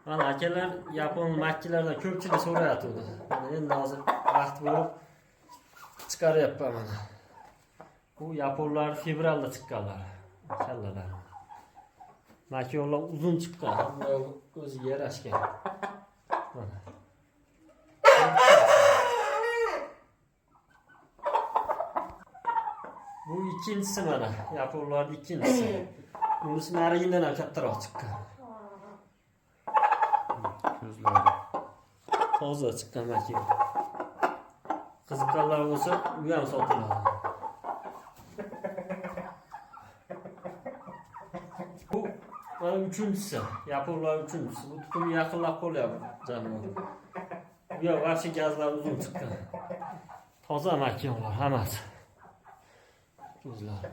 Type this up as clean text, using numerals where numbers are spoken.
Mana akalar yapon makkilardan ko'pchilik so'rayotdi. Mana endi hozir vaqt bo'lib chiqaryapman mana. Bu yaponlar fevralda chiqqanlar. Kallalar. Makiyonlar uzun chiqqan, hamma o'ziga yarashgan. Mana. Bu ikkinchisi mana, yaponlarning ikkinchisi. Bunisi narigidan ham kattaroq chiqqan. Ko'zlari Toza chiqqan makiyon. Qiziqqanlar bo'lsa, bu ham sotiladi. Bu mana uchinchisi, yaponlar uchinchisi. Bu tuxum yaqinlab qolyapti janob. Bu ham vahshiy gazlar uzun chiqqan. Toza makiyonlar hammasi. Ko'zlari.